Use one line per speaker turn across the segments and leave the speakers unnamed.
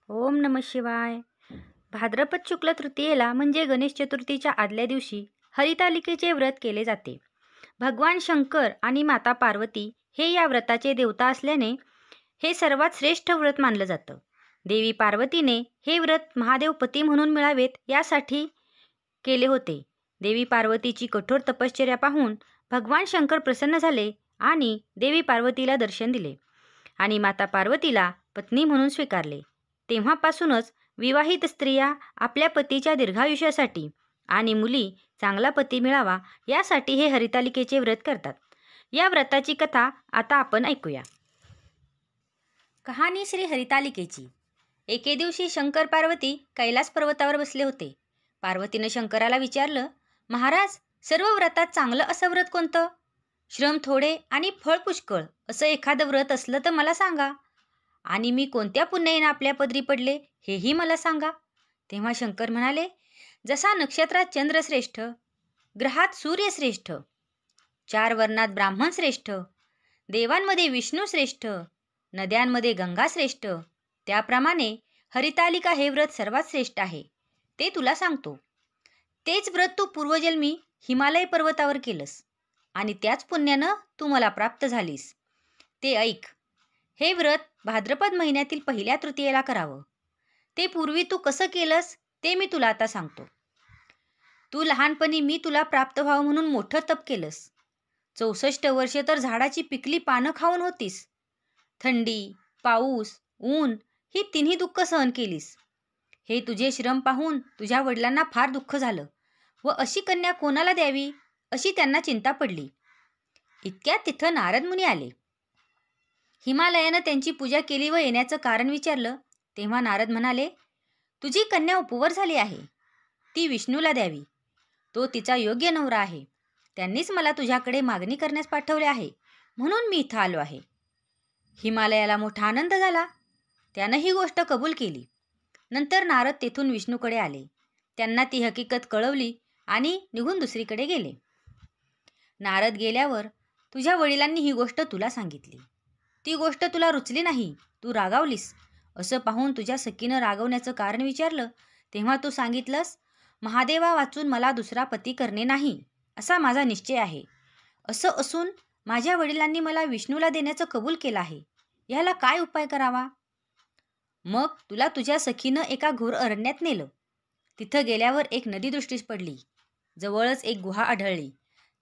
ओम नमः शिवाय. भाद्रपद शुक्ल तृतीयेला म्हणजे गणेश चतुर्थीच्या आदल्या दिवशी हरितालिकेचे व्रत केले जाते. भगवान शंकर आणि माता पार्वती हे या व्रताचे देवता असल्याने हे सर्वात श्रेष्ठ व्रत मानलं जातं. देवी पार्वतीने हे व्रत महादेव पती म्हणून मिळावेत यासाठी केले होते. देवी पार्वतीची कठोर तपश्चर्या पाहून भगवान शंकर प्रसन्न झाले आणि देवी पार्वतीला दर्शन दिले आणि माता पार्वतीला पत्नी म्हणून स्वीकारले. तेव्हापासूनच विवाहित स्त्रिया आपल्या पतीच्या दीर्घायुष्यासाठी आणि मुली चांगला पती मिळावा यासाठी हे हरितालिकेचे व्रत करतात. या व्रताची कथा आता आपण ऐकूया. कहाणी श्री हरितालिकेची. एके दिवशी शंकर पार्वती कैलास पर्वतावर बसले होते. पार्वतीनं शंकराला विचारलं, महाराज, सर्व व्रतात चांगलं असं व्रत कोणतं? श्रम थोडे आणि फळ पुष्कळ असं एखादं व्रत असलं तर मला सांगा, आणि मी कोणत्या पुण्याईनं आपल्या पदरी पडले हेही मला सांगा. तेव्हा शंकर म्हणाले, जसा नक्षत्रात चंद्र श्रेष्ठ, ग्रहात सूर्य श्रेष्ठ, 4 वर्णात ब्राह्मण श्रेष्ठ, देवांमध्ये विष्णू श्रेष्ठ, नद्यांमध्ये गंगा श्रेष्ठ, त्याप्रमाणे हरितालिका हे व्रत सर्वात श्रेष्ठ आहे. ते तुला सांगतो. तेच व्रत तू पूर्वजन्मी हिमालय पर्वतावर केलंस आणि त्याच पुण्यानं तू मला प्राप्त झालीस. ते ऐक. हे व्रत भाद्रपद महिन्यातील पहिल्या तृतीयेला करावं. ते पूर्वी तू कसं केलंस ते मी तुला आता सांगतो. तू लहानपणी मी तुला प्राप्त व्हावं म्हणून मोठं तप केलंस. 64 वर्षे तर झाडाची पिकली पानं खाऊन होतीस. थंडी, पाऊस, ऊन ही तिन्ही दुःख सहन केलीस. हे तुझे श्रम पाहून तुझ्या वडिलांना फार दुःख झालं व अशी कन्या कोणाला द्यावी अशी त्यांना चिंता पडली. इतक्यात तिथं नारद मुनी आले. हिमालयानं त्यांची पूजा केली व येण्याचं कारण विचारलं. तेव्हा नारद म्हणाले, तुझी कन्या उपवर झाली आहे. ती विष्णूला द्यावी. तो तिचा योग्य नवरा आहे. त्यांनीच मला तुझ्याकडे मागणी करण्यास पाठवले आहे, म्हणून मी इथं आलो आहे. हिमालयाला मोठा आनंद झाला. त्यानं ही गोष्ट कबूल केली. नंतर नारद तेथून विष्णूकडे आले. त्यांना ती हकीकत कळवली आणि निघून दुसरीकडे गेले. नारद गेल्यावर तुझ्या वडिलांनी ही गोष्ट तुला सांगितली. ती गोष्ट तुला रुचली नाही, तू रागावलीस. असं पाहून तुझ्या सखीनं रागवण्याचं कारण विचारलं. तेव्हा तू सांगितलंस, महादेवा वाचून मला दुसरा पती करणे नाही असा माझा निश्चय आहे. असं असून माझ्या वडिलांनी मला विष्णूला देण्याचं कबूल केलं आहे. याला काय उपाय करावा? मग तुला तुझ्या सखीनं एका घोर अरण्यात नेलं. तिथं गेल्यावर एक नदी दृष्टीस पडली. जवळच एक गुहा आढळली.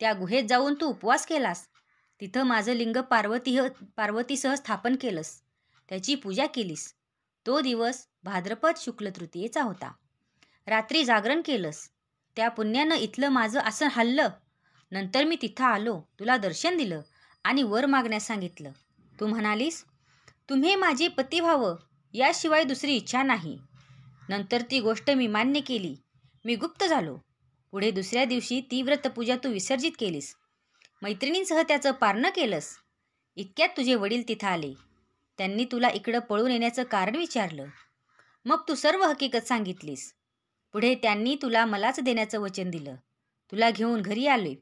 त्या गुहेत जाऊन तू उपवास केलास. तिथं माझं लिंग पार्वतीसह स्थापन केलंस. त्याची पूजा केलीस. तो दिवस भाद्रपद शुक्ल तृतीयेचा होता. रात्री जागरण केलंस. त्या पुण्यानं इथलं माझं आसन हललं. नंतर मी तिथं आलो, तुला दर्शन दिलं आणि वर मागण्यास सांगितलं. तू म्हणालीस, तुम्ही माझे पती व्हावं याशिवाय दुसरी इच्छा नाही. नंतर ती गोष्ट मी मान्य केली. मी गुप्त झालो. पुढे दुसऱ्या दिवशी ती व्रतपूजा तू विसर्जित केलीस. मैत्रिणींसह त्याचं पारणं केलंस. इतक्यात तुझे वडील तिथं आले. त्यांनी तुला इकडं पळून येण्याचं कारण विचारलं. मग तू सर्व हकीकत सांगितलीस. पुढे त्यांनी तुला मलाच देण्याचं वचन दिलं. तुला घेऊन घरी आलोय.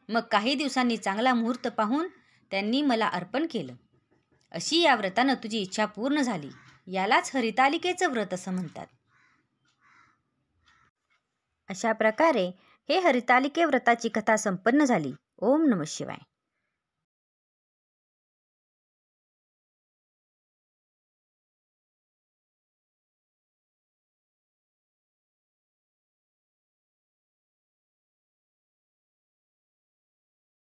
मग काही दिवसांनी चांगला मुहूर्त पाहून त्यांनी मला अर्पण केलं. अशी या व्रतानं तुझी इच्छा पूर्ण झाली. यालाच हरितालिकेचं व्रत असं म्हणतात. अशा प्रकारे हे हरितालिके व्रताची कथा संपन्न झाली. ओम नमः शिवाय.